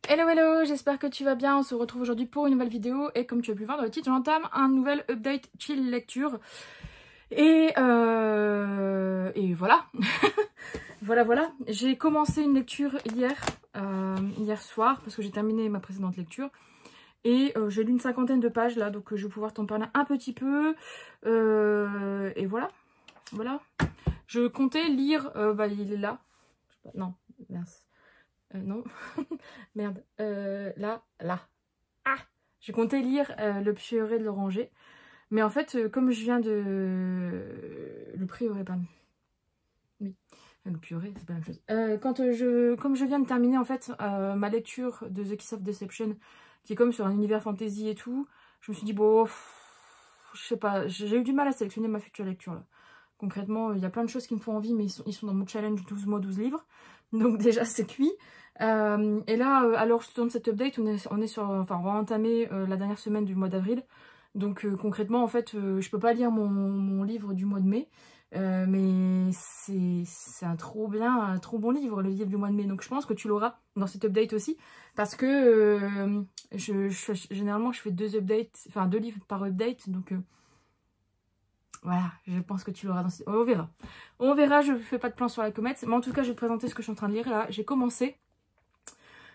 Hello hello, j'espère que tu vas bien, on se retrouve aujourd'hui pour une nouvelle vidéo et comme tu as pu voir dans le titre, j'entame un nouvel update chill lecture et voilà. voilà, j'ai commencé une lecture hier soir parce que j'ai terminé ma précédente lecture et j'ai lu une cinquantaine de pages là, donc je vais pouvoir t'en parler un petit peu et voilà. Je comptais lire, il est là, non, mince. Non, merde, là. Ah, je comptais lire Le Prieuré de l'Oranger. Mais en fait, comme je viens de... Le Prieuré, pardon. Oui, le Prieuré, c'est pas la même chose. Comme je viens de terminer, en fait, ma lecture de The Kiss of Deception, qui est comme sur un univers fantasy et tout, je me suis dit, bon, je sais pas, j'ai eu du mal à sélectionner ma future lecture, là. Concrètement, il y a plein de choses qui me font envie, mais ils sont dans mon challenge 12 mois, 12 livres. Donc déjà, c'est cuit. Et là, alors je te donne cet update, on est sur... Enfin, on va entamer la dernière semaine du mois d'avril. Donc concrètement, en fait, je peux pas lire mon livre du mois de mai. Mais c'est un trop bon livre, le livre du mois de mai. Donc je pense que tu l'auras dans cet update aussi. Parce que généralement, je fais 2 updates, enfin 2 livres par update. Donc... voilà, je pense que tu l'auras dans... On verra. On verra, je ne fais pas de plan sur la comète. Mais en tout cas, je vais te présenter ce que je suis en train de lire. Là, j'ai commencé.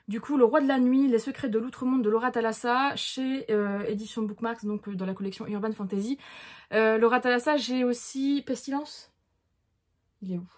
Du coup, Le Roi de la Nuit, Les Secrets de l'Outre-Monde de Laura Thalassa, chez Édition Bookmarks, donc dans la collection Urban Fantasy. Laura Thalassa, j'ai aussi Pestilence. Il est où?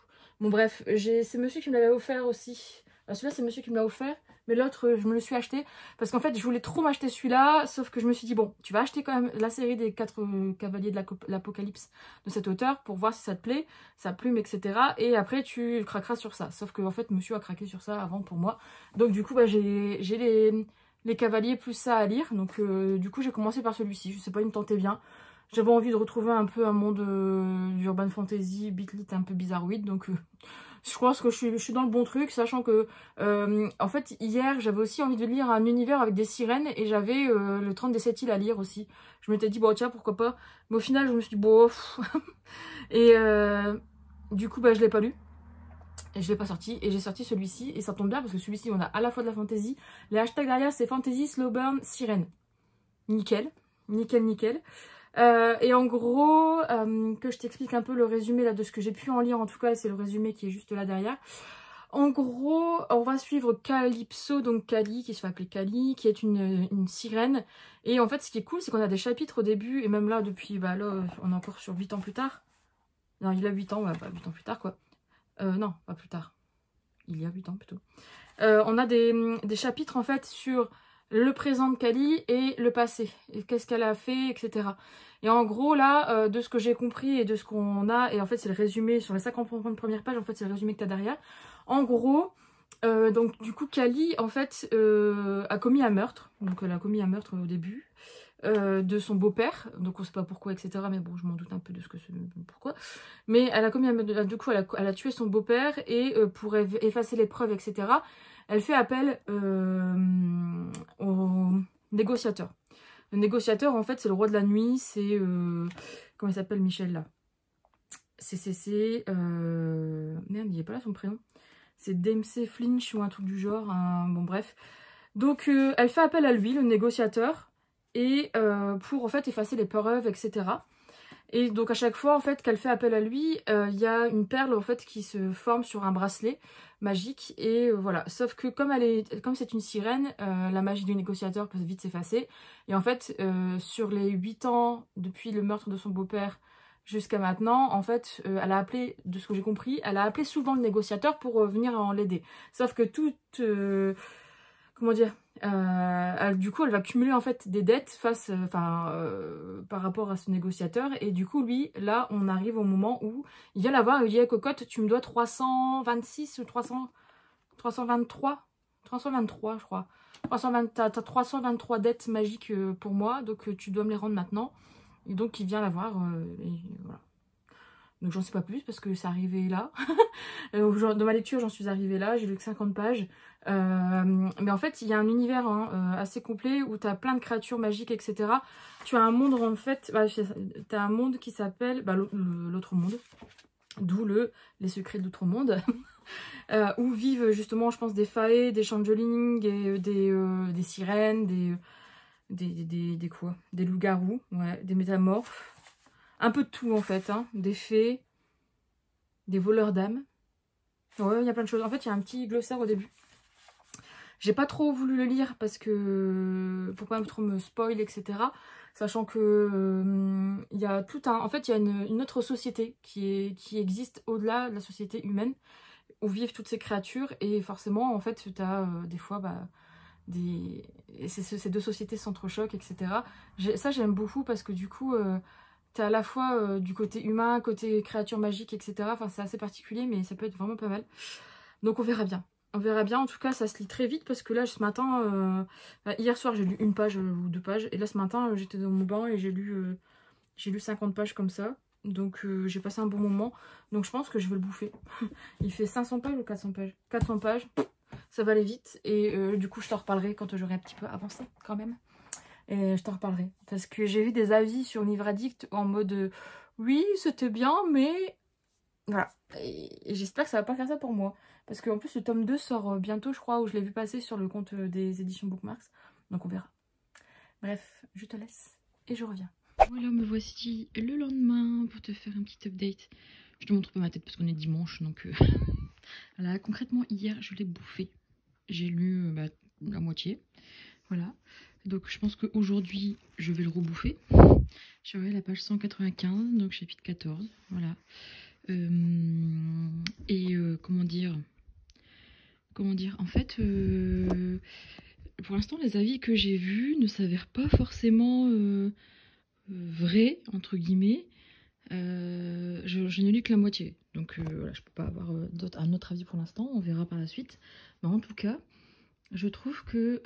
Bon bref, c'est monsieur qui me l'avait offert aussi. Celui-là, c'est monsieur qui me l'a offert. Mais l'autre, je me le suis acheté. Parce qu'en fait, je voulais trop m'acheter celui-là. Sauf que je me suis dit, bon, tu vas acheter quand même la série des 4 cavaliers de l'Apocalypse de cet auteur. Pour voir si ça te plaît, sa plume, etc. Et après, tu craqueras sur ça. Sauf que, en fait, monsieur a craqué sur ça avant pour moi. Donc, du coup, j'ai les cavaliers plus ça à lire. Donc, du coup, j'ai commencé par celui-ci. Je sais pas, il me tentait bien. J'avais envie de retrouver un peu un monde d'urban fantasy, bitlit un peu bizarroïde. Donc, je pense que je suis dans le bon truc, sachant que, en fait, hier, j'avais aussi envie de lire un univers avec des sirènes et j'avais le 30 des 7 îles à lire aussi. Je m'étais dit, bon, tiens, pourquoi pas. Mais au final, je me suis dit, bon, et du coup, je l'ai pas lu. Et je l'ai pas sorti. Et j'ai sorti celui-ci. Et ça tombe bien parce que celui-ci, on a à la fois de la fantasy. Les hashtags derrière, c'est fantasy, slow burn, sirène. Nickel. Nickel. Et en gros, que je t'explique un peu le résumé là, de ce que j'ai pu en lire, en tout cas, c'est le résumé qui est juste là derrière. En gros, on va suivre Calypso, donc Cali, qui se fait appeler Cali, qui est une sirène. Et en fait, ce qui est cool, c'est qu'on a des chapitres au début, et même là, depuis, là, on est encore sur 8 ans plus tard. Non, il a 8 ans, pas 8 ans plus tard, quoi. Non, pas plus tard. Il y a 8 ans, plutôt. On a des chapitres, en fait, sur le présent de Cali et le passé. Et qu'est-ce qu'elle a fait, etc. Et en gros, là, de ce que j'ai compris et de ce qu'on a, et en fait, c'est le résumé, sur les 50 premières pages, en fait, c'est le résumé que tu as derrière. En gros, donc, du coup, Cali, en fait, a commis un meurtre. Donc, elle a commis un meurtre au début. De son beau-père, donc on sait pas pourquoi, etc. Mais bon, je m'en doute un peu de ce que c'est, pourquoi. Mais elle a commis un... Du coup, elle a tué son beau-père et pour effacer les preuves, etc., elle fait appel au négociateur. Le négociateur, en fait, c'est le roi de la nuit, c'est... comment il s'appelle, Michel, là? Merde, il est pas là son prénom. C'est Dempsey Flinch ou un truc du genre, bon bref. Donc, elle fait appel à lui, le négociateur, et pour en fait effacer les preuves, etc. Et donc à chaque fois en fait qu'elle fait appel à lui, il y a une perle en fait qui se forme sur un bracelet magique et voilà. Sauf que comme c'est une sirène, la magie du négociateur peut vite s'effacer. Et en fait sur les 8 ans depuis le meurtre de son beau-père jusqu'à maintenant, en fait, elle a appelé, de ce que j'ai compris, elle a appelé souvent le négociateur pour venir en l'aider. Sauf que comment dire, du coup elle va cumuler en fait des dettes par rapport à ce négociateur et du coup lui là on arrive au moment où il vient la voir et il dit hey, cocotte tu me dois 326 ou 323 je crois, t'as 323 dettes magiques pour moi donc tu dois me les rendre maintenant et donc il vient la voir et voilà. Donc j'en sais pas plus parce que c'est arrivé là. Dans ma lecture, j'en suis arrivée là. J'ai lu que 50 pages. Mais en fait, il y a un univers assez complet où tu as plein de créatures magiques, etc. Tu as un monde, en fait... tu as un monde qui s'appelle... l'autre monde. D'où les secrets de l'outre-monde. Où vivent justement, je pense, des faées, des changelings, et, des sirènes, des quoi? Des loups-garous, ouais, des métamorphes. Un peu de tout en fait, hein. Des fées, des voleurs d'âmes. Ouais, il y a plein de choses. En fait, il y a un petit glossaire au début. J'ai pas trop voulu le lire parce que pour pas trop me spoil, etc. Sachant que il y a tout un. En fait, il y a une autre société qui existe au-delà de la société humaine, où vivent toutes ces créatures, et forcément, en fait, tu as des fois ces deux sociétés s'entrechoquent, etc. Ça, j'aime beaucoup parce que du coup, tu as à la fois du côté humain, côté créature magique, etc. Enfin, c'est assez particulier, mais ça peut être vraiment pas mal. Donc, on verra bien. On verra bien. En tout cas, ça se lit très vite parce que là, ce matin, hier soir, j'ai lu une page ou 2 pages. Et là, ce matin, j'étais dans mon bain et j'ai lu 50 pages comme ça. Donc, j'ai passé un bon moment. Donc, je pense que je vais le bouffer. Il fait 500 pages ou 400 pages? 400 pages. Ça va aller vite. Et du coup, je t'en reparlerai quand j'aurai un petit peu avancé quand même. Et je t'en reparlerai. Parce que j'ai vu des avis sur Livre Addict en mode oui, c'était bien, mais voilà. Et j'espère que ça va pas faire ça pour moi. Parce qu'en plus, le tome 2 sort bientôt, je crois, où je l'ai vu passer sur le compte des éditions Bookmarks. Donc on verra. Bref, je te laisse et je reviens. Voilà, me voici le lendemain pour te faire un petit update. Je te montre pas ma tête parce qu'on est dimanche, donc... Voilà, concrètement, hier, je l'ai bouffé. J'ai lu la moitié. Voilà. Donc je pense qu'aujourd'hui, je vais le rebouffer. Je suis à la page 195, donc chapitre 14. Voilà. Comment dire, en fait, pour l'instant, les avis que j'ai vus ne s'avèrent pas forcément vrais, entre guillemets. Je n'ai lu que la moitié, donc voilà, je peux pas avoir un autre avis pour l'instant, on verra par la suite. Mais en tout cas, je trouve que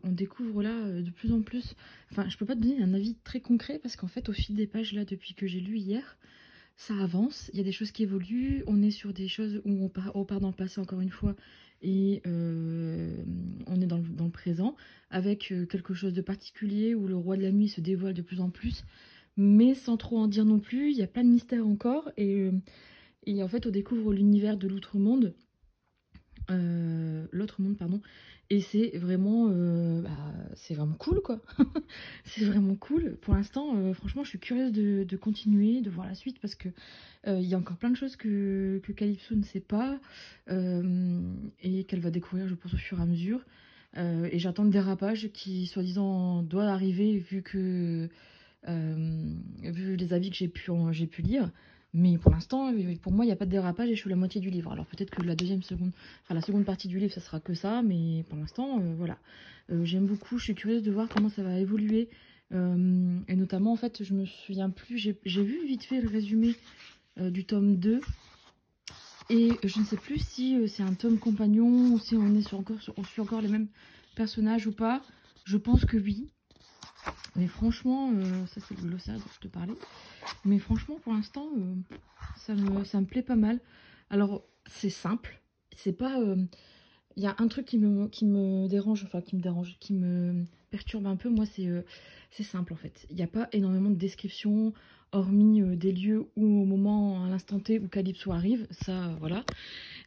on découvre là de plus en plus. Enfin, je peux pas te donner un avis très concret parce qu'en fait, au fil des pages là, depuis que j'ai lu hier, ça avance. Il y a des choses qui évoluent. On est sur des choses où on part dans le passé encore une fois et on est dans le présent avec quelque chose de particulier où le roi de la nuit se dévoile de plus en plus, mais sans trop en dire non plus. Il y a plein de mystères encore et en fait, on découvre l'univers de l'outre-monde. L'autre monde, pardon, et c'est vraiment cool quoi. C'est vraiment cool pour l'instant. Franchement, je suis curieuse de continuer, de voir la suite parce que il y a encore plein de choses que Calypso ne sait pas et qu'elle va découvrir, je pense, au fur et à mesure. Et j'attends le dérapage qui, soi-disant, doit arriver vu les avis que j'ai pu lire. Mais pour l'instant, pour moi, il n'y a pas de dérapage et je suis à la moitié du livre. Alors peut-être que la seconde partie du livre, ça sera que ça. Mais pour l'instant, voilà. J'aime beaucoup, je suis curieuse de voir comment ça va évoluer. Et notamment, en fait, je me souviens plus, j'ai vu vite fait le résumé du tome 2. Et je ne sais plus si c'est un tome compagnon ou si on suit encore les mêmes personnages ou pas. Je pense que oui. Mais franchement, ça c'est le glossaire dont je te parlais. Mais franchement, pour l'instant, ça me plaît pas mal. Alors, c'est simple. C'est pas... Il y a un truc qui me dérange, qui me perturbe un peu. Moi, c'est simple en fait. Il n'y a pas énormément de descriptions, hormis des lieux où, au moment, à l'instant T où Calypso arrive. Ça, voilà.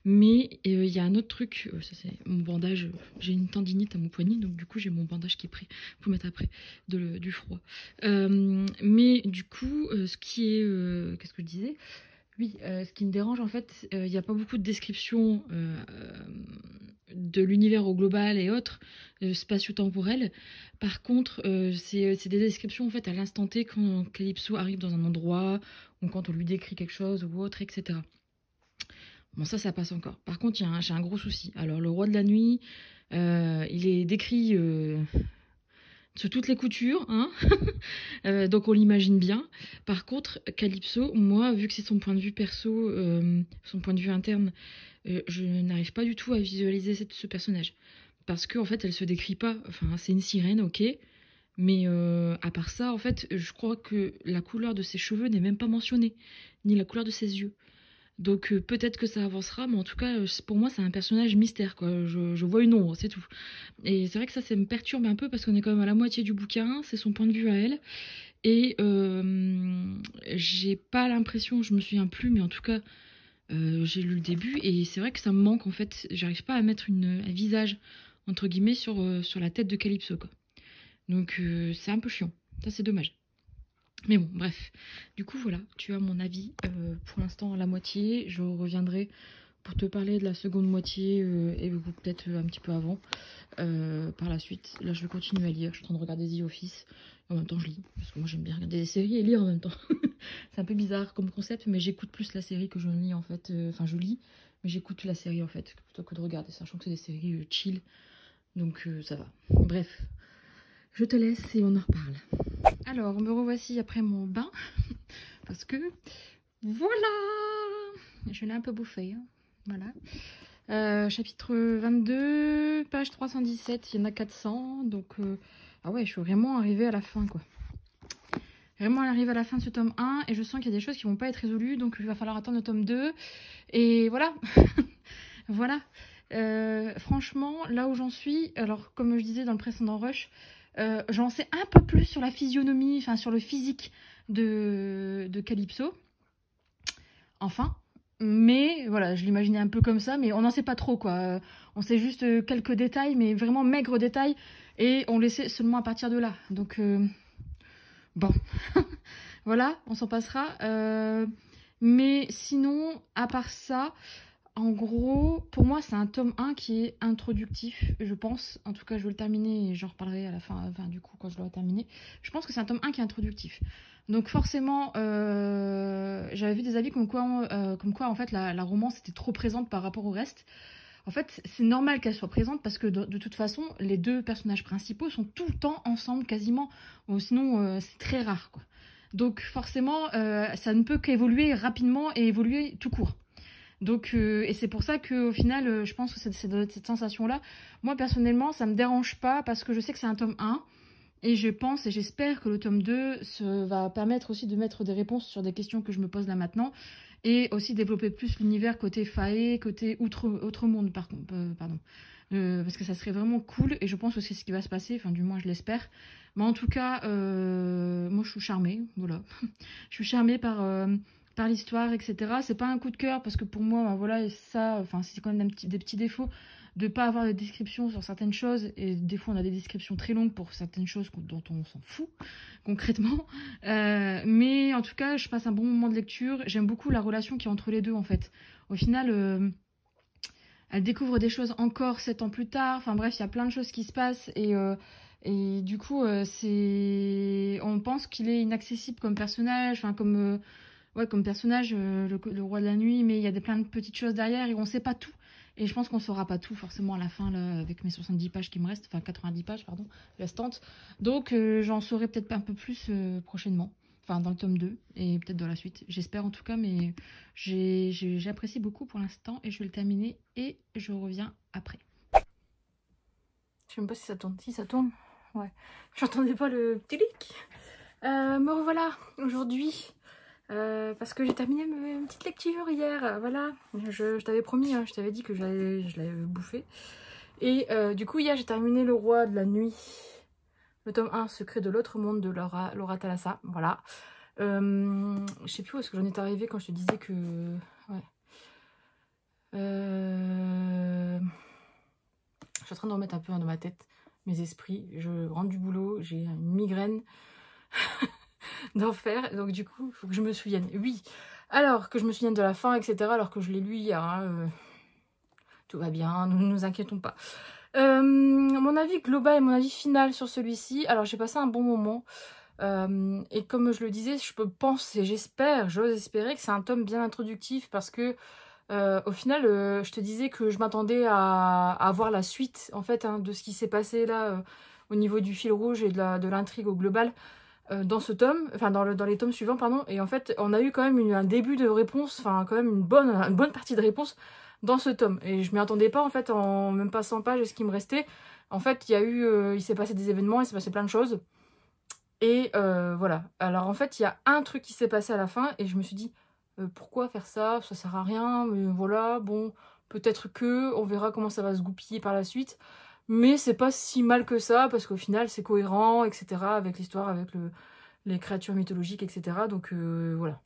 Mais il y a un autre truc, ça c'est mon bandage, j'ai une tendinite à mon poignet, donc du coup j'ai mon bandage qui est prêt pour mettre après du froid. Mais du coup, ce qui est... qu'est-ce que je disais? Oui, ce qui me dérange en fait, il n'y a pas beaucoup de descriptions de l'univers au global et autres, spatio-temporel. Par contre, c'est des descriptions en fait à l'instant T quand Calypso arrive dans un endroit, ou quand on lui décrit quelque chose ou autre, etc. Bon, ça passe encore. Par contre, j'ai un gros souci. Alors, le roi de la nuit, il est décrit sous toutes les coutures, hein. Donc on l'imagine bien. Par contre, Calypso, moi, vu que c'est son point de vue perso, son point de vue interne, je n'arrive pas du tout à visualiser ce personnage. Parce qu'en fait, elle se décrit pas. Enfin, c'est une sirène, ok. Mais à part ça, en fait, je crois que la couleur de ses cheveux n'est même pas mentionnée. Ni la couleur de ses yeux. Donc peut-être que ça avancera, mais en tout cas, pour moi, c'est un personnage mystère, quoi. Je vois une ombre, c'est tout. Et c'est vrai que ça me perturbe un peu parce qu'on est quand même à la moitié du bouquin, c'est son point de vue à elle. Et j'ai pas l'impression, je me souviens plus, mais en tout cas, J'ai lu le début et c'est vrai que ça me manque en fait. J'arrive pas à mettre un visage entre guillemets sur la tête de Calypso quoi. Donc c'est un peu chiant. Ça c'est dommage. Mais bon, bref. Du coup voilà, tu as mon avis pour l'instant à la moitié. Je reviendrai pour te parler de la seconde moitié et peut-être un petit peu avant. Par la suite, là je vais continuer à lire. Je suis en train de regarder The Office. En même temps je lis, parce que moi j'aime bien regarder des séries et lire en même temps. C'est un peu bizarre comme concept, mais j'écoute plus la série que je lis en fait. Enfin je lis, mais j'écoute la série en fait, plutôt que de regarder, sachant que c'est des séries chill. Donc ça va. Bref, je te laisse et on en reparle. Alors, me revoici après mon bain. Parce que, voilà, je l'ai un peu bouffé. Hein. Voilà. Chapitre 22, page 317, il y en a 400. Donc, ah ouais, je suis vraiment arrivée à la fin, quoi. Vraiment arrivée à la fin de ce tome 1. Et je sens qu'il y a des choses qui vont pas être résolues. Donc, il va falloir attendre le tome 2. Et voilà. Voilà. Franchement, là où j'en suis, alors, comme je disais dans le précédent rush, j'en sais un peu plus sur la physionomie, enfin sur le physique de Calypso. Enfin, mais voilà, je l'imaginais un peu comme ça, mais on n'en sait pas trop quoi. On sait juste quelques détails, mais vraiment maigres détails, et on les sait seulement à partir de là. Donc, bon, voilà, on s'en passera. Mais sinon, à part ça... En gros, pour moi, c'est un tome 1 qui est introductif, je pense. En tout cas, je vais le terminer et j'en reparlerai à la fin, enfin, du coup, quand je l'aurai terminé. Je pense que c'est un tome 1 qui est introductif. Donc forcément, j'avais vu des avis comme quoi en fait, la romance était trop présente par rapport au reste. En fait, c'est normal qu'elle soit présente parce que de toute façon, les deux personnages principaux sont tout le temps ensemble, quasiment. Ou sinon, c'est très rare, quoi. Donc forcément, ça ne peut qu'évoluer rapidement et évoluer tout court. Donc, et c'est pour ça qu'au final, je pense que c'est cette sensation-là. Moi, personnellement, ça me dérange pas parce que je sais que c'est un tome 1. Et je pense et j'espère que le tome 2 va permettre aussi de mettre des réponses sur des questions que je me pose là maintenant. Et aussi développer plus l'univers côté fae, côté autre monde, pardon. Parce que ça serait vraiment cool. Et je pense que c'est ce qui va se passer. Enfin, du moins, je l'espère. Mais en tout cas, moi, je suis charmée. Voilà. Je suis charmée par l'histoire, etc. C'est pas un coup de cœur parce que pour moi, ben voilà, ça, enfin, c'est quand même des petits défauts de pas avoir de descriptions sur certaines choses. Et des fois, on a des descriptions très longues pour certaines choses dont on s'en fout, concrètement. Mais en tout cas, je passe un bon moment de lecture. J'aime beaucoup la relation qui est entre les deux, en fait. Au final, elle découvre des choses encore 7 ans plus tard. Enfin bref, il y a plein de choses qui se passent et du coup, on pense qu'il est inaccessible comme personnage, enfin comme personnage, le roi de la nuit, mais il y a plein de petites choses derrière et on sait pas tout. Et je pense qu'on saura pas tout forcément à la fin, là, avec mes 70 pages qui me restent, enfin 90 pages, pardon, restantes. Donc j'en saurai peut-être un peu plus prochainement, enfin dans le tome 2 et peut-être dans la suite. J'espère en tout cas, mais j'apprécie beaucoup pour l'instant et je vais le terminer et je reviens après. Je sais même pas si ça tourne. Si ça tourne, ouais. J'entendais pas le petit leak. Me revoilà aujourd'hui. Parce que j'ai terminé ma petite lecture hier, voilà, je t'avais promis, hein, je t'avais dit que je l'avais bouffé. Et du coup hier j'ai terminé Le Roi de la Nuit, le tome 1, Secret de l'autre monde de Laura Thalassa, voilà. Je sais plus où est-ce que j'en étais arrivée quand je te disais que... Ouais. Je suis en train de remettre un peu dans ma tête mes esprits, je rentre du boulot, j'ai une migraine... d'enfer, donc du coup il faut que je me souvienne, oui, alors que je me souvienne de la fin, etc., alors que je l'ai lu hier, hein, tout va bien, ne nous inquiétons pas. Mon avis global et mon avis final sur celui-ci, alors j'ai passé un bon moment, et comme je le disais, je peux penser, j'espère, j'ose espérer que c'est un tome bien introductif, parce que au final, je te disais que je m'attendais à voir la suite, en fait, hein, de ce qui s'est passé là, au niveau du fil rouge et de l'intrigue au global, dans ce tome, enfin dans les tomes suivants, pardon, et en fait on a eu quand même un début de réponse, enfin quand même une bonne partie de réponse dans ce tome, et je m'y attendais pas en fait, en même pas 100 pages et ce qui me restait, en fait il s'est passé des événements, il s'est passé plein de choses, et voilà. Alors en fait il y a un truc qui s'est passé à la fin, et je me suis dit, pourquoi faire ça, ça sert à rien, mais voilà, bon, peut-être que, on verra comment ça va se goupiller par la suite. Mais c'est pas si mal que ça, parce qu'au final, c'est cohérent, etc. avec l'histoire, avec les créatures mythologiques, etc. Donc, voilà.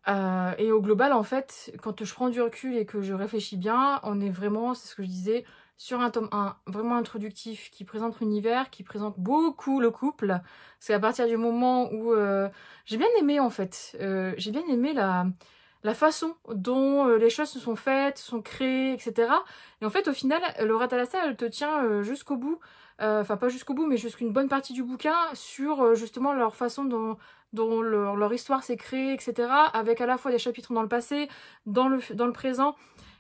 Et au global, en fait, quand je prends du recul et que je réfléchis bien, on est vraiment, c'est ce que je disais, sur un tome 1 vraiment introductif, qui présente l'univers, qui présente beaucoup le couple. C'est à partir du moment où j'ai bien aimé, en fait. J'ai bien aimé la façon dont les choses se sont faites, sont créées, etc. Et en fait, au final, Laura Thalassa, elle te tient jusqu'au bout. Enfin, pas jusqu'au bout, mais jusqu'une bonne partie du bouquin sur justement leur façon dont leur histoire s'est créée, etc. Avec à la fois des chapitres dans le passé, dans le présent.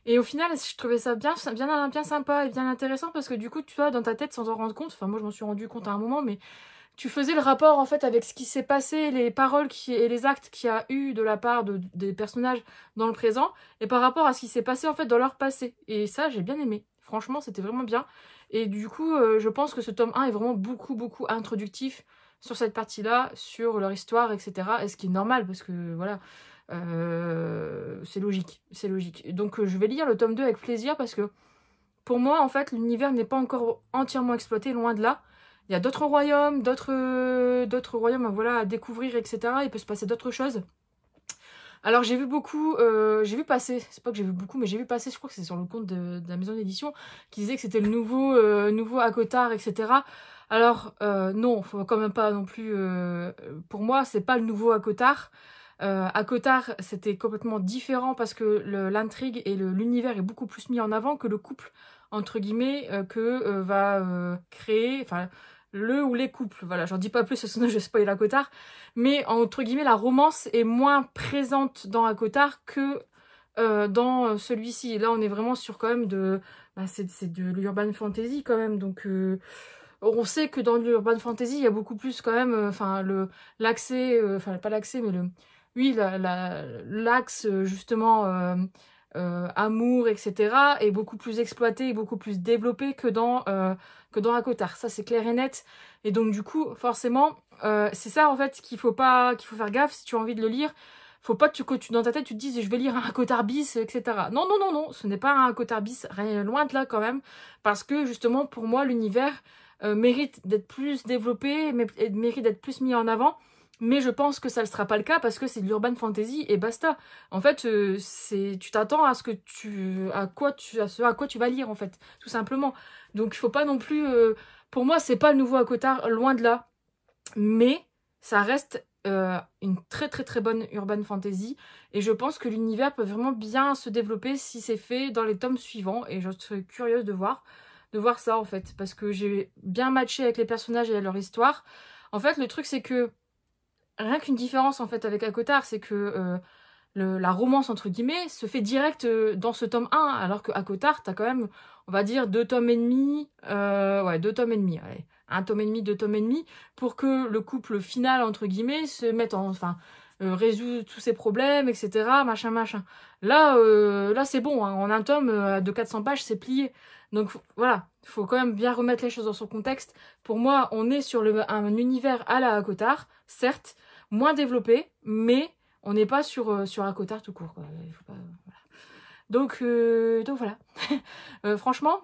Et au final, je trouvais ça bien sympa et bien intéressant parce que du coup, tu vois, dans ta tête, sans t'en rendre compte, enfin moi je m'en suis rendu compte à un moment, mais tu faisais le rapport en fait avec ce qui s'est passé, les paroles et les actes qu'il y a eu de la part des personnages dans le présent, et par rapport à ce qui s'est passé en fait dans leur passé. Et ça, j'ai bien aimé. Franchement, c'était vraiment bien. Et du coup, je pense que ce tome 1 est vraiment beaucoup introductif sur cette partie-là, sur leur histoire, etc. Et ce qui est normal, parce que voilà, c'est logique, c'est logique. Donc je vais lire le tome 2 avec plaisir, parce que pour moi, en fait, l'univers n'est pas encore entièrement exploité, loin de là. Il y a d'autres royaumes, d'autres royaumes voilà, à découvrir, etc. Il peut se passer d'autres choses. Alors j'ai vu beaucoup, j'ai vu passer, c'est pas que j'ai vu beaucoup, mais j'ai vu passer, je crois que c'est sur le compte de la maison d'édition, qui disait que c'était le nouveau ACOTAR, etc. Alors non, faut quand même pas non plus, pour moi c'est pas le nouveau ACOTAR. ACOTAR c'était complètement différent parce que l'intrigue et l'univers est beaucoup plus mis en avant que le couple, entre guillemets, que va créer, enfin le ou les couples, voilà, j'en dis pas plus sinon je spoil ACOTAR. Mais entre guillemets, la romance est moins présente dans ACOTAR que dans celui-ci. Là, on est vraiment sur quand même c'est de l'urban fantasy quand même. Donc, on sait que dans l'urban fantasy, il y a beaucoup plus quand même, enfin, l'accès, enfin, pas l'accès, mais oui, l'axe justement amour, etc. est beaucoup plus exploité et beaucoup plus développé que dans ACOTAR. Ça, c'est clair et net. Et donc, du coup, forcément, c'est ça en fait qu'il faut faire gaffe si tu as envie de le lire. Faut pas que dans ta tête tu te dises je vais lire un ACOTAR bis, etc. Non, ce n'est pas un ACOTAR bis, rien loin de là quand même, parce que justement pour moi l'univers mérite d'être plus développé, mérite d'être plus mis en avant. Mais je pense que ça ne sera pas le cas parce que c'est de l'urban fantasy et basta. En fait, tu t'attends à à quoi tu vas lire en fait, tout simplement. Donc il faut pas non plus. Pour moi, c'est pas le nouveau ACOTAR, loin de là. Mais ça reste une très bonne urban fantasy. Et je pense que l'univers peut vraiment bien se développer si c'est fait dans les tomes suivants. Et je serais curieuse de voir ça en fait. Parce que j'ai bien matché avec les personnages et leur histoire. En fait, le truc c'est que rien qu'une différence en fait avec ACOTAR, c'est que la romance entre guillemets se fait direct dans ce tome 1, alors que ACOTAR, t'as quand même, on va dire, 2 tomes et demi, ouais, 2 tomes et demi, allez, 1 tome et demi, 2 tomes et demi, pour que le couple final, entre guillemets, se mette enfin, résout tous ses problèmes, etc., machin. Là c'est bon, hein, en un tome de 400 pages, c'est plié. Donc voilà, il faut quand même bien remettre les choses dans son contexte. Pour moi, on est sur un univers à la ACOTAR, certes, moins développé, mais on n'est pas sur ACOTAR tout court, quoi. Il faut pas, voilà. Donc voilà. Franchement,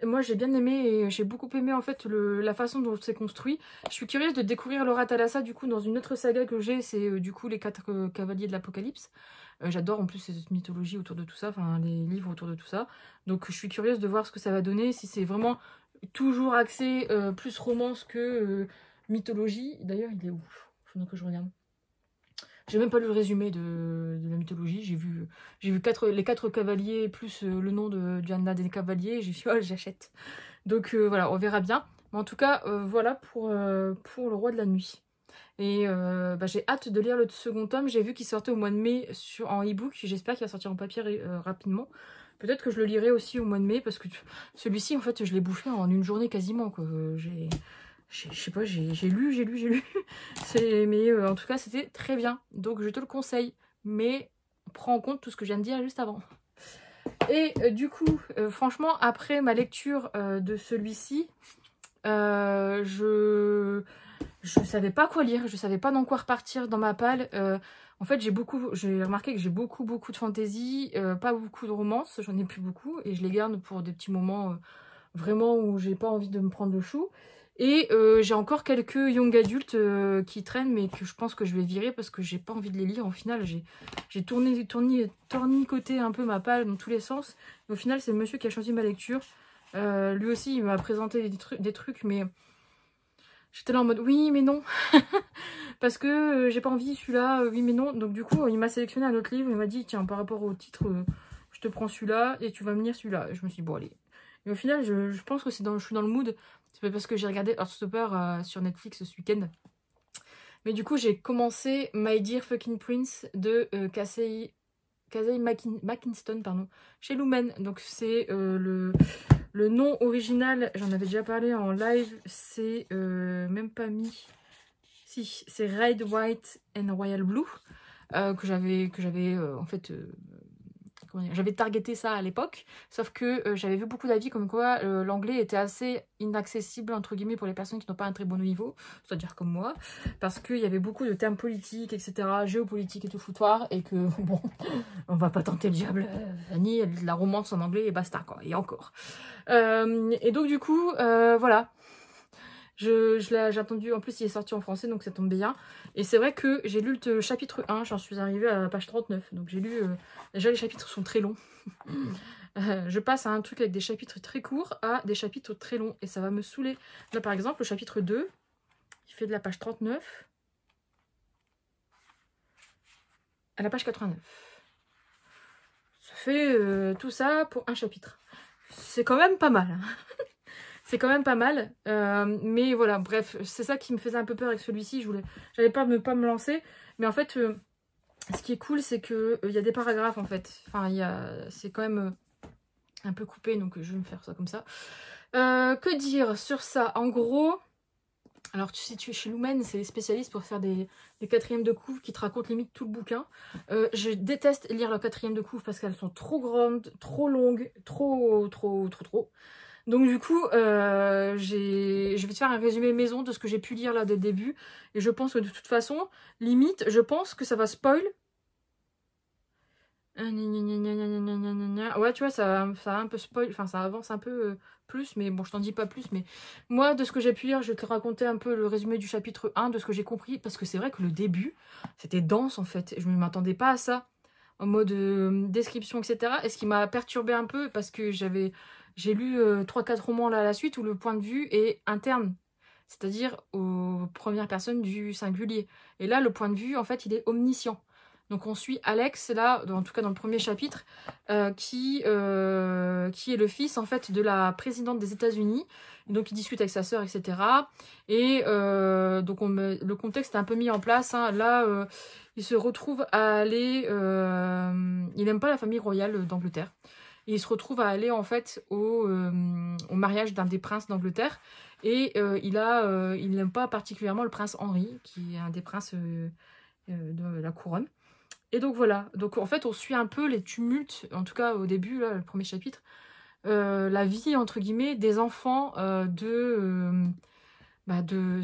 moi j'ai bien aimé et j'ai beaucoup aimé en fait la façon dont c'est construit. Je suis curieuse de découvrir Laura Thalassa du coup dans une autre saga que j'ai, c'est du coup les 4 cavaliers de l'Apocalypse. J'adore en plus cette mythologie autour de tout ça, enfin les livres autour de tout ça. Donc je suis curieuse de voir ce que ça va donner, si c'est vraiment toujours axé plus romance que mythologie. D'ailleurs il est où? Faudrait que je regarde. J'ai même pas lu le résumé de la mythologie. J'ai vu les 4 cavaliers plus le nom de Diana des cavaliers. J'ai dit oh j'achète. Donc voilà, on verra bien. Mais en tout cas, voilà pour le roi de la nuit. Et j'ai hâte de lire le second tome. J'ai vu qu'il sortait au mois de mai en e-book. J'espère qu'il va sortir en papier rapidement. Peut-être que je le lirai aussi au mois de mai parce que celui-ci en fait je l'ai bouffé en une journée quasiment quoi. Je sais pas, j'ai lu. Mais en tout cas, c'était très bien. Donc, je te le conseille. Mais prends en compte tout ce que je viens de dire juste avant. Et du coup, franchement, après ma lecture de celui-ci, je savais pas quoi lire. Je savais pas dans quoi repartir dans ma palle. En fait, j'ai remarqué que j'ai beaucoup de fantaisie, pas beaucoup de romance. J'en ai plus beaucoup. Et je les garde pour des petits moments vraiment où j'ai pas envie de me prendre le chou. Et j'ai encore quelques young adultes qui traînent, mais que je pense que je vais virer parce que j'ai pas envie de les lire. Au final, j'ai tournicoté un peu ma palle dans tous les sens. Et au final, c'est le monsieur qui a choisi ma lecture. Lui aussi, il m'a présenté des trucs, mais j'étais là en mode oui, mais non. Parce que j'ai pas envie, celui-là, oui, mais non. Donc du coup, il m'a sélectionné un autre livre. Il m'a dit, tiens, par rapport au titre, je te prends celui-là et tu vas me lire celui-là. Et je me suis dit, bon, allez. Et au final, je pense que je suis dans le mood. C'est parce que j'ai regardé Heartstopper sur Netflix ce week-end. Mais du coup, j'ai commencé My Dear Fucking Prince de Casey McKinston, pardon, chez Lumen. Donc c'est le nom original, j'en avais déjà parlé en live, c'est même pas mis. Si, c'est Red, White and Royal Blue, que j'avais en fait... j'avais targeté ça à l'époque, sauf que j'avais vu beaucoup d'avis comme quoi l'anglais était assez inaccessible entre guillemets pour les personnes qui n'ont pas un très bon niveau, c'est-à-dire comme moi, parce qu'il y avait beaucoup de termes politiques, etc., géopolitique et tout foutoir, et que bon, on va pas tenter le diable, Fanny, elle lit de la romance en anglais et basta quoi, et encore. Et donc du coup, voilà. J'ai attendu, en plus il est sorti en français donc ça tombe bien. Et c'est vrai que j'ai lu le chapitre 1, j'en suis arrivée à la page 39. Donc j'ai lu, déjà les chapitres sont très longs. Je passe à un truc avec des chapitres très courts à des chapitres très longs et ça va me saouler. Là par exemple le chapitre 2, il fait de la page 39 à la page 89. Ça fait tout ça pour un chapitre. C'est quand même pas mal. Hein. C'est quand même pas mal, mais voilà, bref, c'est ça qui me faisait un peu peur avec celui-ci, j'avais peur de ne pas me lancer, mais en fait, ce qui est cool, c'est que y a des paragraphes, en fait, enfin, c'est quand même un peu coupé, donc je vais me faire ça comme ça. Que dire sur ça? En gros, alors si tu es chez Lumen, c'est les spécialistes pour faire des quatrièmes de couve qui te racontent limite tout le bouquin. Je déteste lire leurs quatrièmes de couve parce qu'elles sont trop grandes, trop longues, trop. Donc du coup, je vais te faire un résumé maison de ce que j'ai pu lire là dès le début. Et je pense que de toute façon, limite, je pense que ça va spoil. Ouais, tu vois, ça va un peu spoil. Enfin, ça avance un peu plus. Mais bon, je t'en dis pas plus. Mais moi, de ce que j'ai pu lire, je vais te raconter un peu le résumé du chapitre 1, de ce que j'ai compris. Parce que c'est vrai que le début, c'était dense en fait. Je ne m'attendais pas à ça. En mode description, etc. Et ce qui m'a perturbé un peu, parce que j'ai lu 3-4 romans là à la suite où le point de vue est interne, c'est-à-dire aux premières personnes du singulier. Et là, le point de vue, en fait, il est omniscient. Donc on suit Alex, là, en tout cas dans le premier chapitre, qui est le fils, en fait, de la présidente des États-Unis. Donc il discute avec sa sœur, etc. Et donc le contexte est un peu mis en place. Hein. Là, il se retrouve à aller... il n'aime pas la famille royale d'Angleterre. Et il se retrouve à aller, en fait, au mariage d'un des princes d'Angleterre. Et il n'aime pas particulièrement le prince Henri, qui est un des princes de la couronne. Et donc voilà, donc en fait on suit un peu les tumultes, en tout cas au début, là, le premier chapitre, la vie entre guillemets des enfants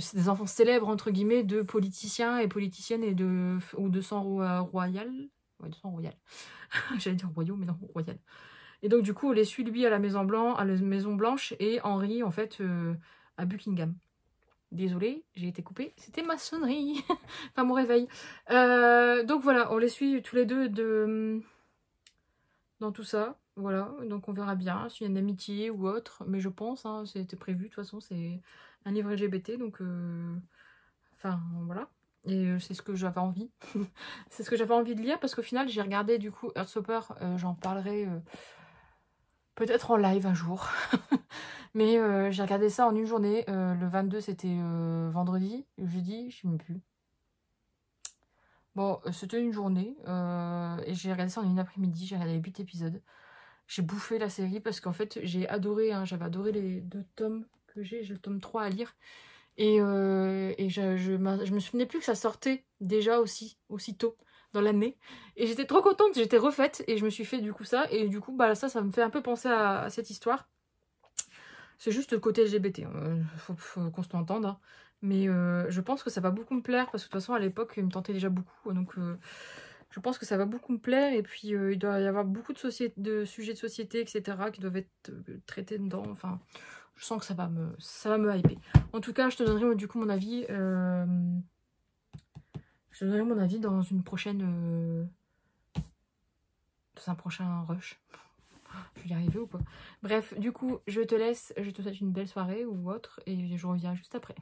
c'est des enfants célèbres entre guillemets de politiciens et politiciennes ou de sang royal, ouais, de sang royal, j'allais dire royaux mais non royal. Et donc du coup on les suit lui à la Maison Blanche et Henri en fait à Buckingham. Désolée, j'ai été coupée. C'était ma sonnerie. Enfin, mon réveil. Donc voilà, on les suit tous les deux dans tout ça. Voilà, donc on verra bien s'il y a une amitié ou autre. Mais je pense, hein, c'était prévu. De toute façon, c'est un livre LGBT. Donc, enfin, voilà. Et c'est ce que j'avais envie. C'est ce que j'avais envie de lire. Parce qu'au final, j'ai regardé du coup Heartstopper. J'en parlerai peut-être en live un jour. Mais j'ai regardé ça en une journée. Le 22, c'était vendredi. Le jeudi, je ne sais même plus. Bon, c'était une journée. Et j'ai regardé ça en une après-midi. J'ai regardé les 8 épisodes. J'ai bouffé la série parce qu'en fait, j'ai adoré. Hein, j'avais adoré les 2 tomes que j'ai. J'ai le tome 3 à lire. Et je me souvenais plus que ça sortait déjà aussitôt dans l'année. Et j'étais trop contente. J'étais refaite. Et je me suis fait du coup ça. Et du coup, bah, ça me fait un peu penser à cette histoire. C'est juste le côté LGBT, faut qu'on se l'entende. Hein. Mais je pense que ça va beaucoup me plaire, parce que de toute façon, à l'époque, il me tentait déjà beaucoup. Donc, je pense que ça va beaucoup me plaire. Et puis, il doit y avoir beaucoup de sujets de société, etc., qui doivent être traités dedans. Enfin, Je sens que ça va me hyper. En tout cas, je te donnerai du coup mon avis. Je te donnerai mon avis dans une prochaine... dans un prochain rush. Je vais y arriver ou quoi? Bref, du coup, je te laisse. Je te souhaite une belle soirée ou autre. Et je reviens juste après.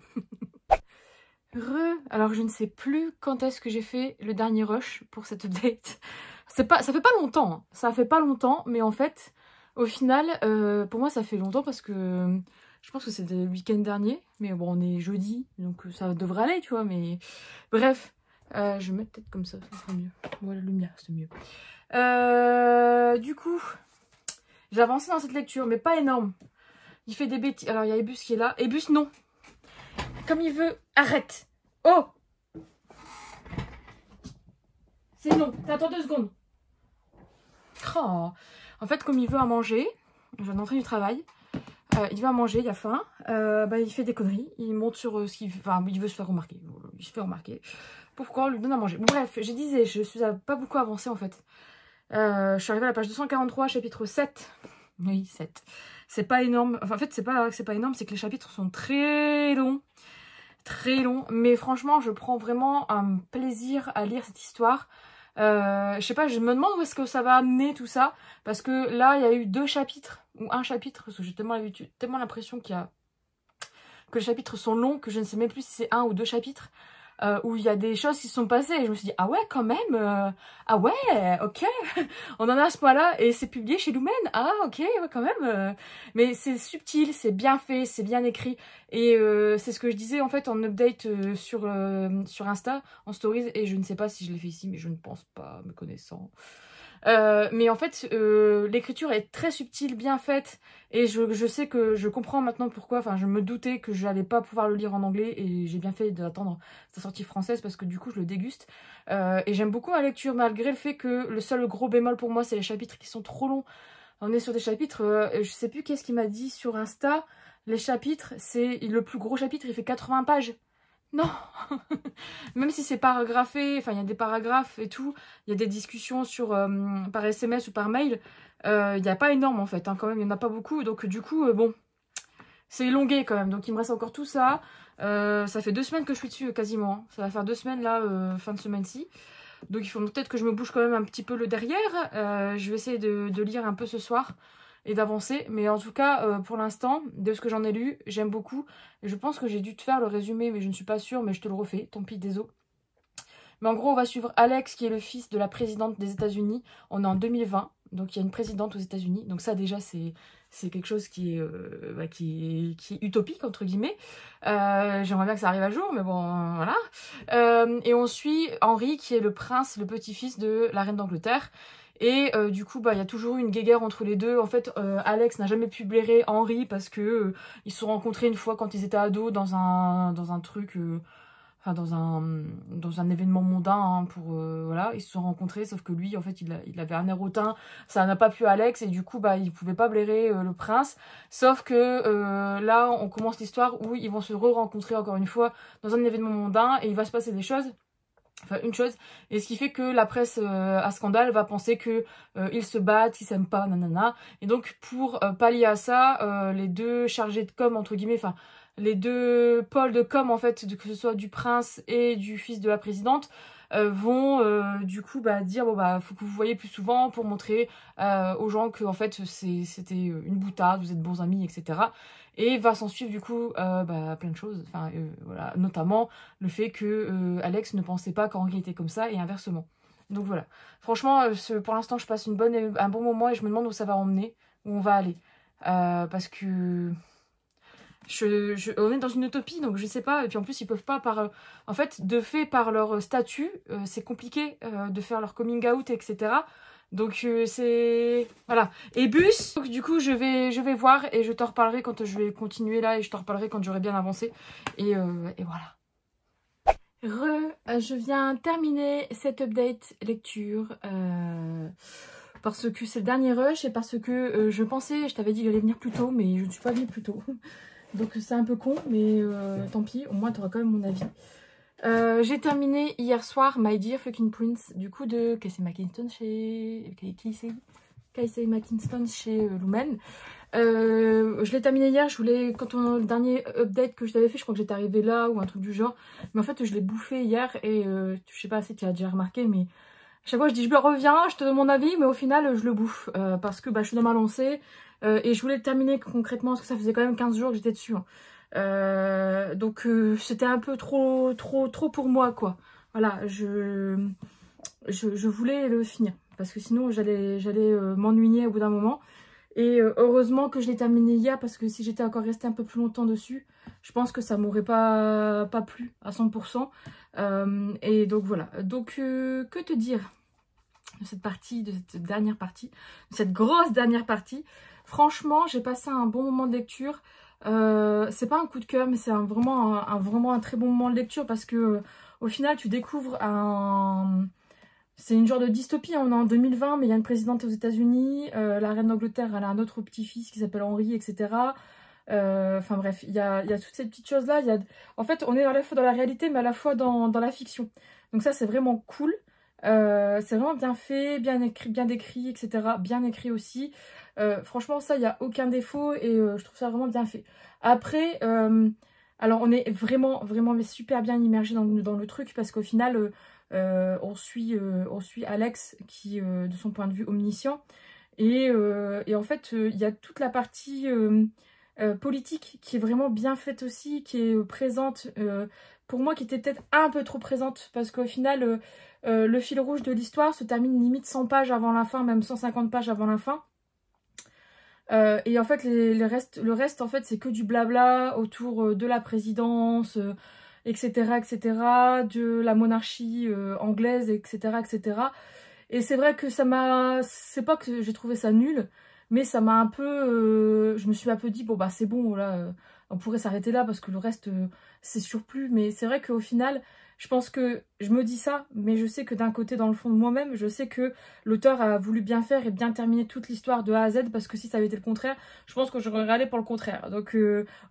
Alors, je ne sais plus quand est-ce que j'ai fait le dernier rush pour cette update. Ça fait pas longtemps. Hein. Ça fait pas longtemps. Mais en fait, au final, pour moi, ça fait longtemps parce que... Je pense que c'était le week-end dernier. Mais bon, on est jeudi. Donc, ça devrait aller, tu vois. Mais bref. Je vais mettre peut-être comme ça sera mieux. Ouais, la lumière, c'est mieux. Du coup, j'ai avancé dans cette lecture, mais pas énorme. Il fait des bêtises. Alors, il y a Ebus qui est là. Ebus, non. Comme il veut. Arrête. Oh. C'est non. T'attends 2 secondes. Oh. En fait, comme il veut à manger, je viens d'entrer du travail. Il va manger, il a faim. Il fait des conneries. Il monte sur ce qu'il... Enfin, il veut se faire remarquer. Il se fait remarquer. Pourquoi on lui donne à manger. Bon, bref, je disais, je suis pas beaucoup avancée en fait. Je suis arrivée à la page 243, chapitre 7. Oui, 7. C'est pas énorme. Enfin, en fait, c'est pas que c'est pas énorme, c'est que les chapitres sont très longs. Très longs. Mais franchement, je prends vraiment un plaisir à lire cette histoire. Je sais pas, je me demande où est-ce que ça va amener tout ça. Parce que là, il y a eu 2 chapitres. Ou un chapitre. Parce que j'ai tellement l'impression qu'il y a... que les chapitres sont longs. Que je ne sais même plus si c'est 1 ou 2 chapitres. Où il y a des choses qui se sont passées et je me suis dit ah ouais quand même ah ouais ok on en a à ce point là et c'est publié chez Lumen, ah ok ouais, quand même mais c'est subtil, c'est bien fait, c'est bien écrit et c'est ce que je disais en fait en update sur Insta en stories et je ne sais pas si je l'ai fait ici mais je ne pense pas me connaissant. Mais en fait, l'écriture est très subtile, bien faite, et je sais que je comprends maintenant pourquoi, enfin je me doutais que je n'allais pas pouvoir le lire en anglais, et j'ai bien fait d'attendre sa sortie française, parce que du coup je le déguste, et j'aime beaucoup la lecture, malgré le fait que le seul gros bémol pour moi, c'est les chapitres qui sont trop longs. On est sur des chapitres, je sais plus qu'est-ce qu'il m'a dit sur Insta, les chapitres, c'est le plus gros chapitre, il fait 80 pages. Non. Même si c'est paragraphé, enfin il y a des paragraphes et tout, il y a des discussions sur par SMS ou par mail, il n'y a pas énorme en fait, hein, quand même, il n'y en a pas beaucoup, donc du coup, bon, c'est élongué quand même, donc il me reste encore tout ça, ça fait 2 semaines que je suis dessus quasiment, hein. Ça va faire 2 semaines là, fin de semaine-ci, donc il faut peut-être que je me bouge quand même un petit peu le derrière, je vais essayer de lire un peu ce soir, et d'avancer, mais en tout cas pour l'instant de ce que j'en ai lu j'aime beaucoup et je pense que j'ai dû te faire le résumé mais je ne suis pas sûre, mais je te le refais, tant pis, désolé. Mais en gros on va suivre Alex qui est le fils de la présidente des États-Unis. On est en 2020, donc il y a une présidente aux États-Unis, donc ça déjà c'est quelque chose qui est utopique entre guillemets. J'aimerais bien que ça arrive un jour, mais bon voilà. Et on suit Henry qui est le prince, le petit-fils de la reine d'Angleterre. Et du coup, il y a toujours eu une guéguerre entre les deux. En fait, Alex n'a jamais pu blairer Henry parce que ils se sont rencontrés une fois quand ils étaient ados dans un truc, enfin dans un événement mondain, hein, pour voilà, ils se sont rencontrés. Sauf que lui, en fait, il avait un air hautain. Ça n'a pas plu à Alex et du coup, il pouvait pas blairer le prince. Sauf que là, on commence l'histoire où ils vont se re-rencontrer encore une fois dans un événement mondain et il va se passer des choses. Enfin, une chose, et ce qui fait que la presse à scandale va penser que ils se battent, qu'ils s'aiment pas, nanana. Et donc pour pallier à ça, les 2 chargés de com entre guillemets, enfin les 2 pôles de com en fait, que ce soit du prince et du fils de la présidente, vont du coup dire bon faut que vous voyez plus souvent pour montrer aux gens que en fait c'était une boutade, vous êtes bons amis, etc. Et va s'en suivre du coup plein de choses, enfin voilà, notamment le fait que Alex ne pensait pas qu'Henri était comme ça et inversement. Donc voilà, franchement pour l'instant je passe un bon moment et je me demande où ça va emmener, où on va aller. Parce que on est dans une utopie, donc je sais pas, et puis en plus ils peuvent pas en fait, de fait par leur statut, c'est compliqué de faire leur coming out, etc. Donc c'est... Voilà. Et bus, donc du coup je vais voir et je te reparlerai quand je vais continuer là et je te reparlerai quand j'aurai bien avancé. Et voilà. Je viens terminer cette update lecture parce que c'est le dernier rush et parce que je pensais, je t'avais dit que j'allais venir plus tôt mais je ne suis pas venue plus tôt. Donc c'est un peu con mais tant pis, au moins tu auras quand même mon avis. J'ai terminé hier soir My Dear Fucking Prince du coup de Casey McKinston chez... Casey McKinston chez Lumen. Je l'ai terminé hier, le dernier update que je t'avais fait, je crois que j'étais arrivée là ou un truc du genre. Mais en fait, je l'ai bouffé hier et je sais pas si tu as déjà remarqué, mais à chaque fois je dis je le reviens, je te donne mon avis, mais au final je le bouffe parce que je suis dans ma lancée et je voulais le terminer concrètement parce que ça faisait quand même 15 jours que j'étais dessus. Hein. Donc c'était un peu trop pour moi quoi. Voilà, je voulais le finir parce que sinon j'allais m'ennuyer au bout d'un moment. Et heureusement que je l'ai terminé hier parce que si j'étais encore restée un peu plus longtemps dessus, je pense que ça m'aurait pas plu à 100%. Et donc voilà. Donc que te dire de cette partie, de cette dernière partie, de cette grosse dernière partie. Franchement, j'ai passé un bon moment de lecture. C'est pas un coup de cœur, mais c'est vraiment un très bon moment de lecture parce que au final, tu découvres c'est une genre de dystopie, hein. On est en 2020, mais il y a une présidente aux États-Unis, la reine d'Angleterre, elle a un autre petit-fils qui s'appelle Henry, etc. Enfin bref, il y a toutes ces petites choses-là. En fait, on est à la fois dans la réalité, mais à la fois dans la fiction. Donc ça, c'est vraiment cool. C'est vraiment bien fait, bien écrit, bien décrit, etc. Bien écrit aussi. Franchement, ça, il n'y a aucun défaut et je trouve ça vraiment bien fait. Après, alors on est vraiment super bien immergé dans le truc parce qu'au final... on suit Alex qui, de son point de vue, omniscient. Et en fait, il y a toute la partie politique qui est vraiment bien faite aussi, qui est présente, pour moi, qui était peut-être un peu trop présente, parce qu'au final, le fil rouge de l'histoire se termine limite 100 pages avant la fin, même 150 pages avant la fin. Et en fait, le reste, en fait, c'est que du blabla autour de la présidence, etc., de la monarchie anglaise, etc., etc. Et c'est vrai que c'est pas que j'ai trouvé ça nul, mais ça m'a un peu... je me suis un peu dit, bon bah c'est bon, là, on pourrait s'arrêter là parce que le reste, c'est surplus. Mais c'est vrai qu'au final, je pense que je me dis ça, mais je sais que d'un côté, dans le fond de moi-même, je sais que l'auteur a voulu bien faire et bien terminer toute l'histoire de A à Z, parce que si ça avait été le contraire, je pense que j'aurais râlé pour le contraire. Donc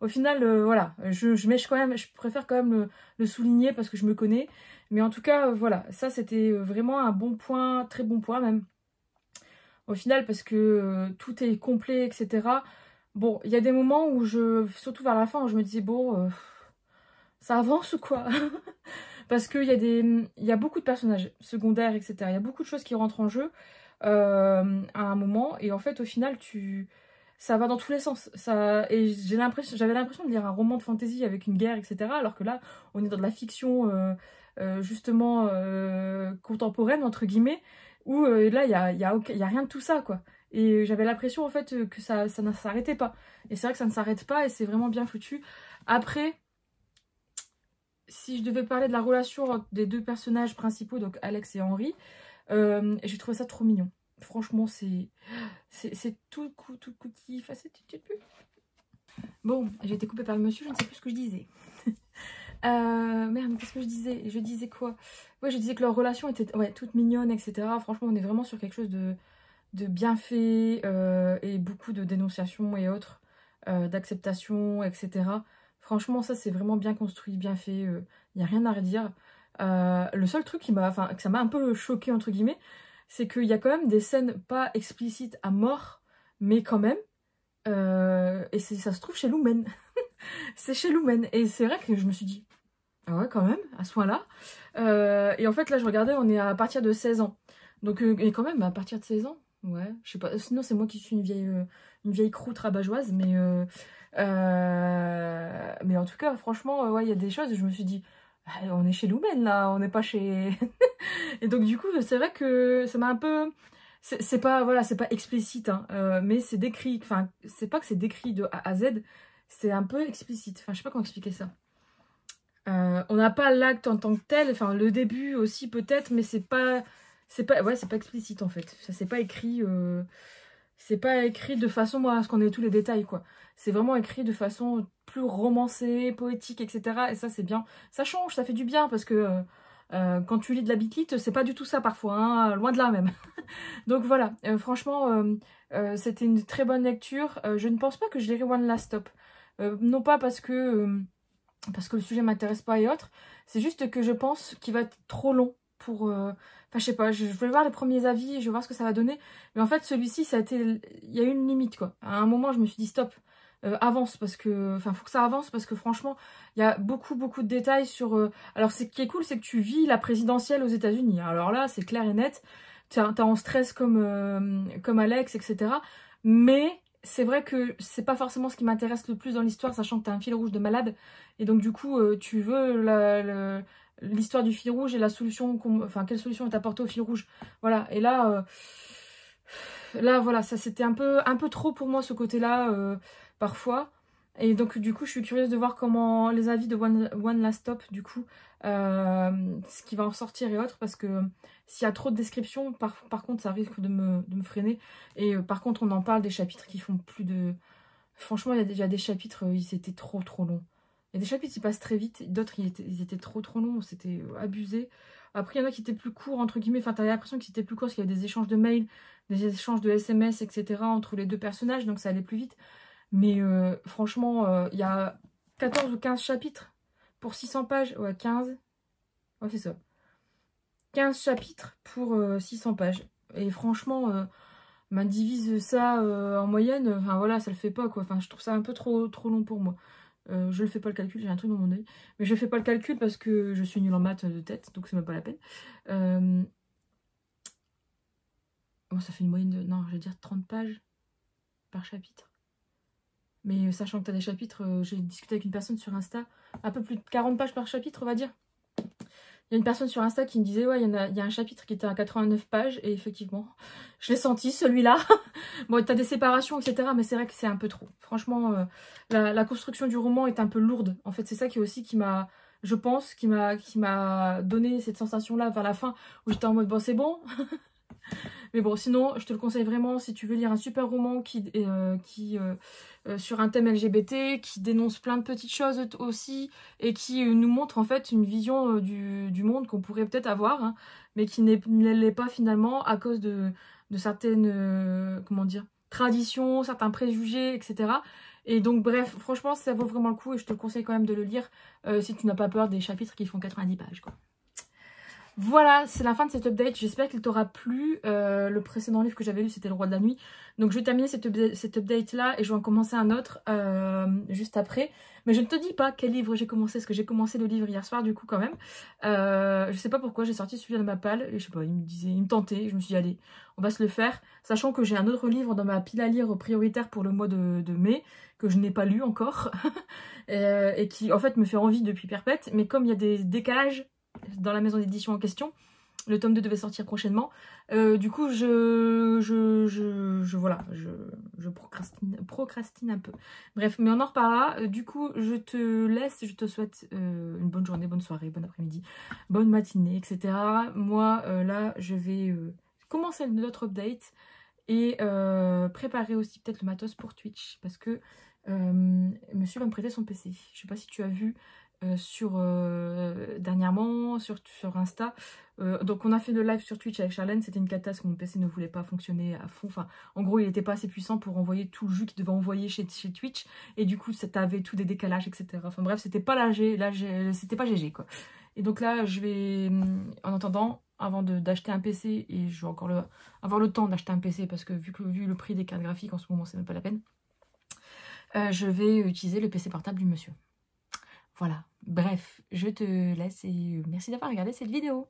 au final, voilà, je préfère quand même le souligner parce que je me connais. Mais en tout cas, voilà, ça c'était vraiment un bon point, très bon point même. Au final, parce que tout est complet, etc. Bon, il y a des moments où surtout vers la fin, où je me disais, bon, ça avance ou quoi? Parce qu'il y a beaucoup de personnages secondaires, etc. Il y a beaucoup de choses qui rentrent en jeu à un moment. Et en fait, au final, ça va dans tous les sens. Et j'avais l'impression de lire un roman de fantasy avec une guerre, etc. Alors que là, on est dans de la fiction, justement, contemporaine, entre guillemets, où là, il y a rien de tout ça, quoi. Et j'avais l'impression, en fait, que ça ne s'arrêtait pas. Et c'est vrai que ça ne s'arrête pas et c'est vraiment bien foutu. Après... Si je devais parler de la relation des deux personnages principaux, donc Alex et Henry, j'ai trouvé ça trop mignon. Franchement, c'est tout cookie. Enfin, bon, j'ai été coupée par le monsieur, je ne sais plus ce que je disais. Merde, qu'est-ce que je disais? Je disais quoi? Ouais, je disais que leur relation était toute mignonne, etc. Franchement, on est vraiment sur quelque chose de bien fait et beaucoup de dénonciation et autres, d'acceptation, etc. Franchement, ça, c'est vraiment bien construit, bien fait. Il n'y a rien à redire. Le seul truc que ça m'a un peu choqué, entre guillemets, c'est qu'il y a quand même des scènes pas explicites à mort, mais quand même. Et ça se trouve chez Lumen. C'est chez Lumen. Et c'est vrai que je me suis dit, ah ouais, quand même, à ce point-là. Et en fait, là, je regardais, on est à partir de 16 ans. Donc, et quand même, à partir de 16 ans, ouais, je sais pas. Sinon, c'est moi qui suis une vieille croûte rabat-joise, mais en tout cas, franchement, ouais, il y a des choses, je me suis dit, ah, on est chez Lumen, là, on n'est pas chez... Et donc, du coup, c'est vrai que ça m'a un peu... C'est pas, voilà, c'est pas explicite, hein, mais c'est décrit, enfin, c'est pas que c'est décrit de A à Z, c'est un peu explicite. Enfin, je sais pas comment expliquer ça. On n'a pas l'acte en tant que tel, enfin, le début aussi peut-être, mais c'est pas explicite, en fait. Ça, c'est pas écrit... C'est pas écrit de façon à ce qu'on ait tous les détails, quoi. C'est vraiment écrit de façon plus romancée, poétique, etc. Et ça, c'est bien. Ça change, ça fait du bien, parce que quand tu lis de la bitlite, c'est pas du tout ça parfois, hein, loin de là même. Donc voilà, franchement, c'était une très bonne lecture. Je ne pense pas que je lirai One Last Stop. Non pas parce que le sujet m'intéresse pas et autres, c'est juste que je pense qu'il va être trop long. pour... Enfin, je sais pas, je vais voir les premiers avis, je vais voir ce que ça va donner. Mais en fait, celui-ci, ça a été... Il y a eu une limite, quoi. À un moment, je me suis dit, stop, avance, parce que... Enfin, faut que ça avance, parce que franchement, il y a beaucoup de détails sur... Alors, ce qui est cool, c'est que tu vis la présidentielle aux États-Unis. Alors là, c'est clair et net. T'es en stress comme Alex, etc. Mais... c'est vrai que c'est pas forcément ce qui m'intéresse le plus dans l'histoire, sachant que t'as un fil rouge de malade. Et donc du coup, tu veux l'histoire du fil rouge et la solution, enfin quelle solution est apportée au fil rouge. Voilà, et là voilà, ça c'était un peu trop pour moi ce côté-là, parfois. Et donc du coup, je suis curieuse de voir comment les avis de One Last Stop, du coup, ce qui va en sortir et autres, parce que s'il y a trop de descriptions, par contre, ça risque de me freiner. Et par contre, on en parle des chapitres qui font plus de... Franchement, il y a déjà des chapitres, ils étaient trop longs. Il y a des chapitres qui passent très vite, d'autres, ils étaient trop longs, c'était abusé. Après, il y en a qui étaient plus courts, entre guillemets, enfin, t'avais l'impression qu'ils étaient plus courts, parce qu'il y avait des échanges de mails, des échanges de SMS, etc. entre les deux personnages, donc ça allait plus vite. Mais franchement, il y a 14 ou 15 chapitres pour 600 pages. Ouais, 15. Ouais, c'est ça. 15 chapitres pour 600 pages. Et franchement, divise ça en moyenne, enfin voilà, ça le fait pas, quoi. Enfin, je trouve ça un peu trop long pour moi. Je le fais pas le calcul, j'ai un truc dans mon œil. Mais je fais pas le calcul parce que je suis nulle en maths de tête, donc c'est même pas la peine. Bon, ça fait une moyenne de... Non, je vais dire 30 pages par chapitre. Mais sachant que tu as des chapitres, j'ai discuté avec une personne sur Insta, un peu plus de 40 pages par chapitre, on va dire. Il y a une personne sur Insta qui me disait, ouais, il y a un chapitre qui était à 89 pages, et effectivement, je l'ai senti, celui-là. Bon, tu as des séparations, etc., mais c'est vrai que c'est un peu trop. Franchement, la construction du roman est un peu lourde. En fait, c'est ça qui aussi qui m'a, je pense, qui m'a donné cette sensation-là vers la fin, où j'étais en mode, bon, c'est bon. Mais bon, sinon, je te le conseille vraiment si tu veux lire un super roman sur un thème LGBT, qui dénonce plein de petites choses aussi, et qui nous montre en fait une vision du monde qu'on pourrait peut-être avoir, hein, mais qui ne l'est pas finalement à cause de certaines comment dire, traditions, certains préjugés, etc. Et donc bref, franchement, ça vaut vraiment le coup et je te conseille quand même de le lire si tu n'as pas peur des chapitres qui font 90 pages, quoi. Voilà, c'est la fin de cet update. J'espère qu'il t'aura plu. Le précédent livre que j'avais lu, c'était Le Roi de la Nuit. Donc je vais terminer cet update-là et je vais en commencer un autre juste après. Mais je ne te dis pas quel livre j'ai commencé, parce que j'ai commencé le livre hier soir, du coup, quand même. Je sais pas pourquoi, j'ai sorti celui-là de ma palle. Et je sais pas, il me tentait. Je me suis dit, allez, on va se le faire. Sachant que j'ai un autre livre dans ma pile à lire prioritaire pour le mois de mai, que je n'ai pas lu encore. et qui, en fait, me fait envie depuis perpète. Mais comme il y a des décalages dans la maison d'édition en question, le tome 2 devait sortir prochainement, du coup je procrastine un peu. Bref, mais on en reparlera. Du coup je te laisse, je te souhaite une bonne journée, bonne soirée, bon après-midi, bonne matinée, etc. Moi là je vais commencer notre update et préparer aussi peut-être le matos pour Twitch, parce que monsieur va me prêter son PC. Je sais pas si tu as vu dernièrement sur Insta, donc on a fait le live sur Twitch avec Charlène, c'était une catastrophe, mon PC ne voulait pas fonctionner à fond, enfin en gros il n'était pas assez puissant pour envoyer tout le jus qu'il devait envoyer chez Twitch, et du coup ça avait tout des décalages, etc. Enfin bref, c'était pas c'était pas GG, quoi. Et donc là je vais, en attendant, avant d'acheter un PC, et je vais encore avoir le temps d'acheter un PC, parce que vu le prix des cartes graphiques en ce moment, c'est même pas la peine, je vais utiliser le PC portable du monsieur. Voilà, bref, je te laisse et merci d'avoir regardé cette vidéo.